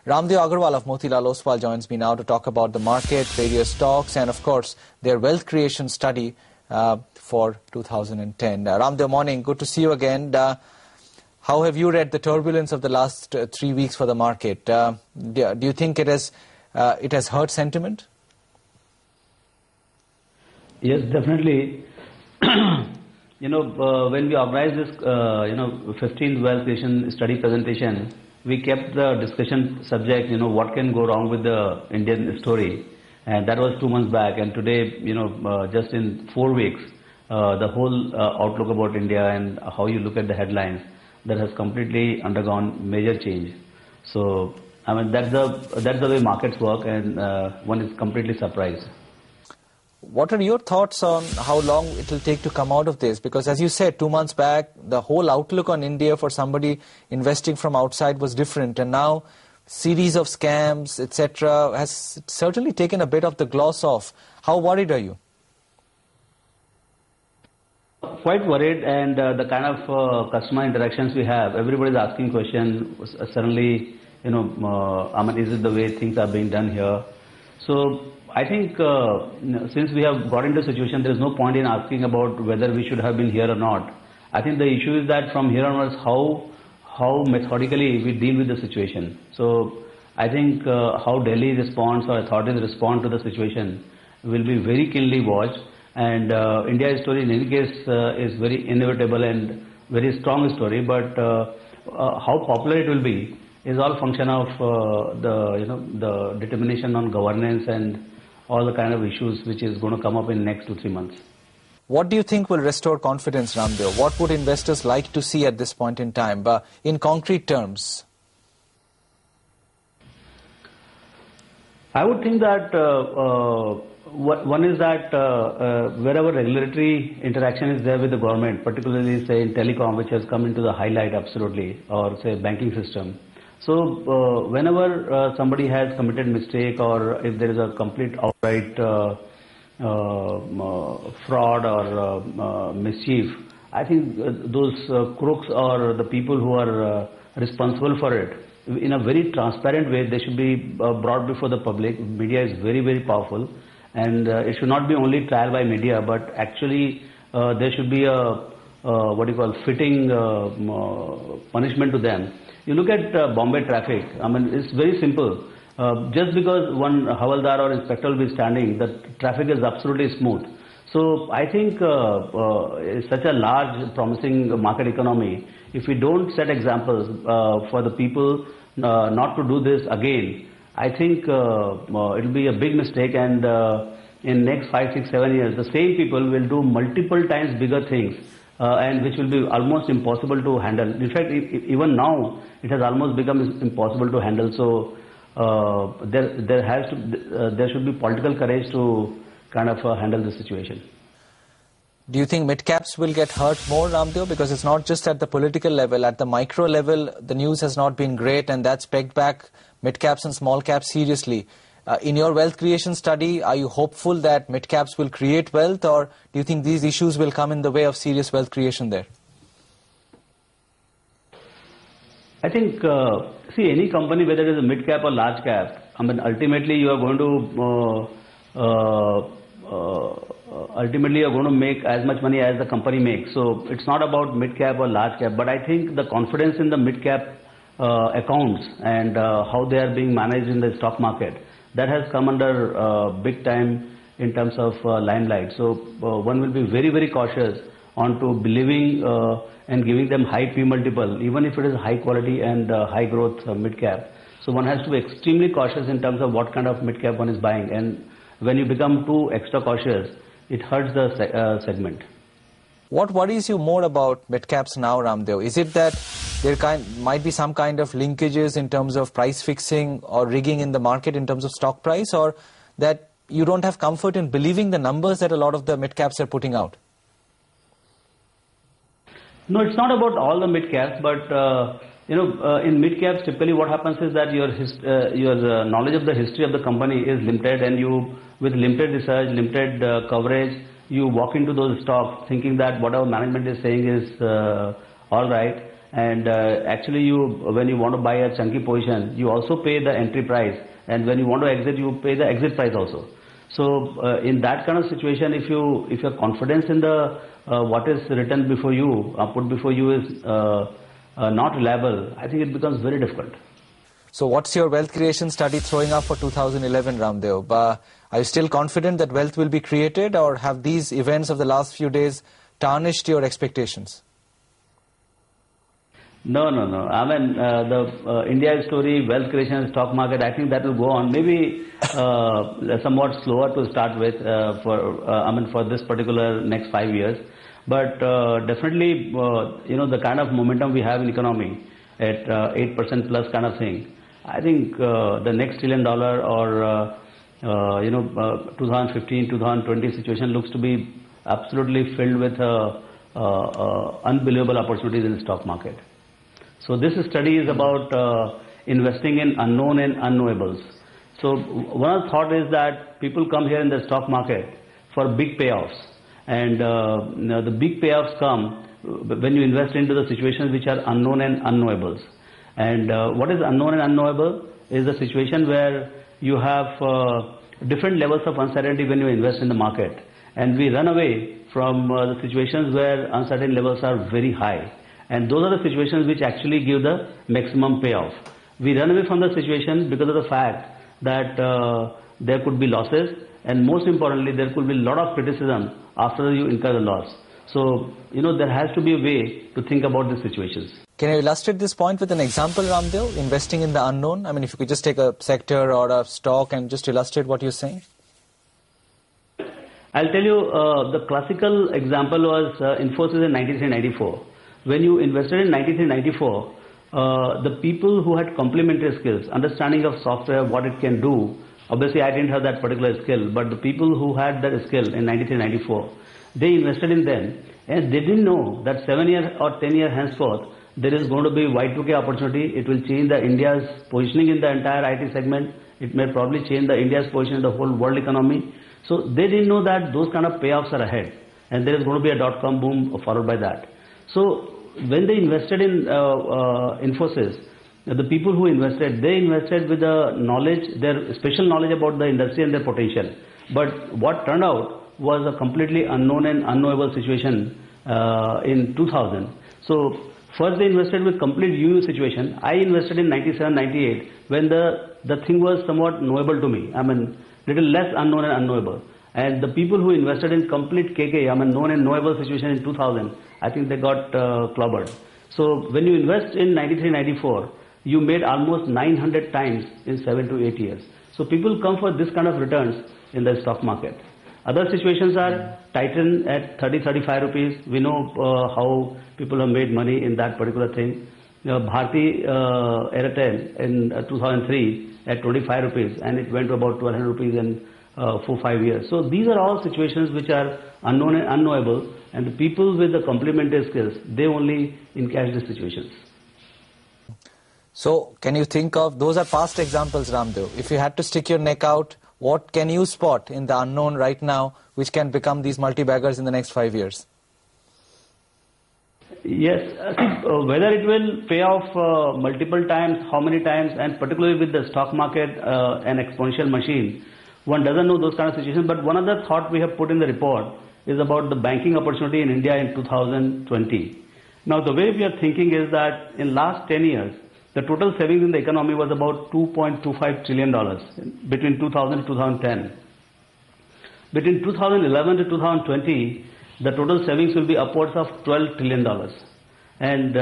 Ramdeo Agarwal of Motilal Oswal joins me now to talk about the market, various stocks, and of course their wealth creation study for 2010. Ramdeo, morning. Good to see you again. How have you read the turbulence of the last 3 weeks for the market? Do you think it has hurt sentiment? Yes, definitely. When we organized this, 15th wealth creation study presentation, we kept the discussion subject, what can go wrong with the Indian story. And that was 2 months back. And today, just in 4 weeks, the whole outlook about India and how you look at the headlines, that has completely undergone major change. So, that's the way markets work, and one is completely surprised. What are your thoughts on how long it will take to come out of this? Because as you said, 2 months back, the whole outlook on India for somebody investing from outside was different. And now, series of scams, etc., has certainly taken a bit of the gloss off. How worried are you? Quite worried, and the kind of customer interactions we have, everybody is asking questions. Suddenly, is it the way things are being done here? So, I think since we have got into a situation, there is no point in asking about whether we should have been here or not. I think the issue is that from here onwards, how methodically we deal with the situation. So I think how Delhi responds or authorities respond to the situation will be very keenly watched. And India's story in any case is very inevitable and very strong story. But how popular it will be is all function of the determination on governance and all the kind of issues which is going to come up in the next 2-3 months. What do you think will restore confidence, Ramdeo? What would investors like to see at this point in time, in concrete terms? I would think that one is that wherever regulatory interaction is there with the government, particularly say in telecom, which has come into the highlight absolutely, or say banking system. So whenever somebody has committed mistake, or if there is a complete outright fraud or mischief, I think those crooks or the people who are responsible for it, in a very transparent way, they should be brought before the public. Media is very, very powerful, and it should not be only trial by media, but actually there should be a fitting punishment to them. You look at Bombay traffic, it's very simple. Just because one Havaldar or inspector will be standing, the traffic is absolutely smooth. So I think it's such a large, promising market economy. If we don't set examples for the people not to do this again, I think it will be a big mistake, and in next 5, 6, 7 years, the same people will do multiple times bigger things. And which will be almost impossible to handle. In fact, even now, it has almost become impossible to handle. So there should be political courage to kind of handle the situation. Do you think mid-caps will get hurt more, Ramdeo? Because it's not just at the political level. At the micro level, the news has not been great, and that's pegged back mid-caps and small-caps seriously. In your wealth creation study, are you hopeful that mid-caps will create wealth, or do you think these issues will come in the way of serious wealth creation there? I think, any company, whether it is a mid-cap or large cap, ultimately you are going to make as much money as the company makes. So it's not about mid-cap or large cap, but I think the confidence in the mid-cap accounts and how they are being managed in the stock market, that has come under big time in terms of limelight. So one will be very, very cautious on to believing and giving them high P multiple, even if it is high quality and high growth mid-cap. So one has to be extremely cautious in terms of what kind of mid-cap one is buying. And when you become too extra cautious, it hurts the segment. What worries you more about mid-caps now, Ramdeo? Is it that there might be some kind of linkages in terms of price fixing or rigging in the market in terms of stock price, or that you don't have comfort in believing the numbers that a lot of the mid-caps are putting out? No, it's not about all the mid-caps, but in mid-caps, typically what happens is that your knowledge of the history of the company is limited, and you, with limited research, limited coverage, you walk into those stocks thinking that whatever management is saying is all right, and actually when you want to buy a chunky position, you also pay the entry price, and when you want to exit, you pay the exit price also. So in that kind of situation, if your confidence in the what is written before you, put before you is not reliable, I think it becomes very difficult. So what's your wealth creation study throwing up for 2011, Ramdev? Are you still confident that wealth will be created, or have these events of the last few days tarnished your expectations? No. I mean, the India story, wealth creation, stock market, I think that will go on. Maybe somewhat slower to start with for this particular next 5 years. But definitely, the kind of momentum we have in economy at 8% plus kind of thing, I think the next $1 trillion or 2015, 2020 situation looks to be absolutely filled with unbelievable opportunities in the stock market. So this study is about investing in unknown and unknowables. So one of the thought is that people come here in the stock market for big payoffs, and the big payoffs come when you invest into the situations which are unknown and unknowables. And what is unknown and unknowable is a situation where you have different levels of uncertainty when you invest in the market, and we run away from the situations where uncertain levels are very high. And those are the situations which actually give the maximum payoff. We run away from the situation because of the fact that there could be losses, and most importantly, there could be a lot of criticism after you incur the loss. So, there has to be a way to think about these situations. Can you illustrate this point with an example, Ramdev, investing in the unknown? I mean, if you could just take a sector or a stock and just illustrate what you're saying. I'll tell you, the classical example was Infosys in 93-94. When you invested in 93-94, the people who had complementary skills, understanding of software, what it can do, obviously I didn't have that particular skill, but the people who had that skill in 93-94, they invested in them, and they didn't know that 7 years or 10 years henceforth, there is going to be Y2K opportunity. It will change the India's positioning in the entire IT segment. It may probably change the India's position in the whole world economy. So they didn't know that those kind of payoffs are ahead, and there is going to be a dot-com boom followed by that. So when they invested in Infosys, the people who invested, they invested with the knowledge, their special knowledge about the industry and their potential. But what turned out was a completely unknown and unknowable situation in 2000. So first they invested with complete new situation. I invested in 97, 98 when the thing was somewhat knowable to me. I mean, little less unknown and unknowable. And the people who invested in complete KK, I mean, known and knowable situation in 2000, I think they got clobbered. So when you invest in 93, 94, you made almost 900 times in 7 to 8 years. So people come for this kind of returns in the stock market. Other situations are Titan at 30, 35 rupees. We know how people have made money in that particular thing. Bharti Airtel in 2003 at 25 rupees, and it went to about 1200 rupees in 4-5 years. So these are all situations which are unknown and unknowable, and the people with the complementary skills, they only encash the situations. So can you think of, those are past examples, Ramdev. If you had to stick your neck out, what can you spot in the unknown right now which can become these multi-baggers in the next 5 years? Yes, I think whether it will pay off multiple times, how many times, and particularly with the stock market, an exponential machine, one doesn't know those kind of situations. But one other thought we have put in the report is about the banking opportunity in India in 2020. Now, the way we are thinking is that in last 10 years, the total savings in the economy was about $2.25 trillion between 2000 and 2010. Between 2011 to 2020, the total savings will be upwards of $12 trillion. And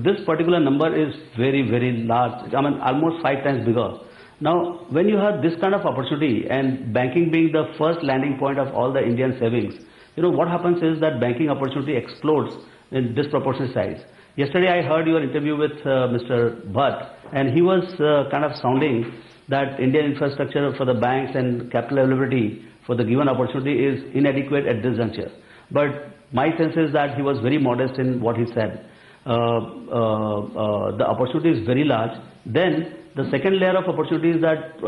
this particular number is very, very large. I mean, almost 5 times bigger. Now, when you have this kind of opportunity, and banking being the first landing point of all the Indian savings, what happens is that banking opportunity explodes in disproportionate size. Yesterday I heard your interview with Mr. Bhatt, and he was kind of sounding that Indian infrastructure for the banks and capital availability for the given opportunity is inadequate at this juncture. But my sense is that he was very modest in what he said. The opportunity is very large. Then the second layer of opportunity is that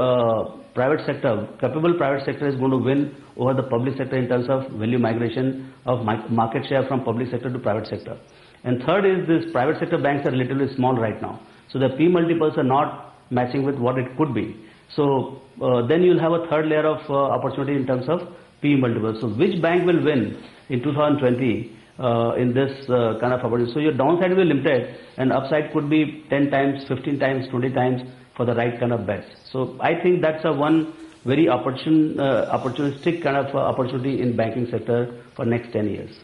private sector, capable private sector is going to win over the public sector in terms of value migration of market share from public sector to private sector. And third is this private sector banks are relatively small right now. So the P multiples are not matching with what it could be. So then you'll have a third layer of opportunity in terms of P multiples. So which bank will win in 2020 in this kind of opportunity? So your downside will be limited and upside could be 10 times, 15 times, 20 times for the right kind of bets. So I think that's a one very opportunistic kind of opportunity in banking sector for next 10 years.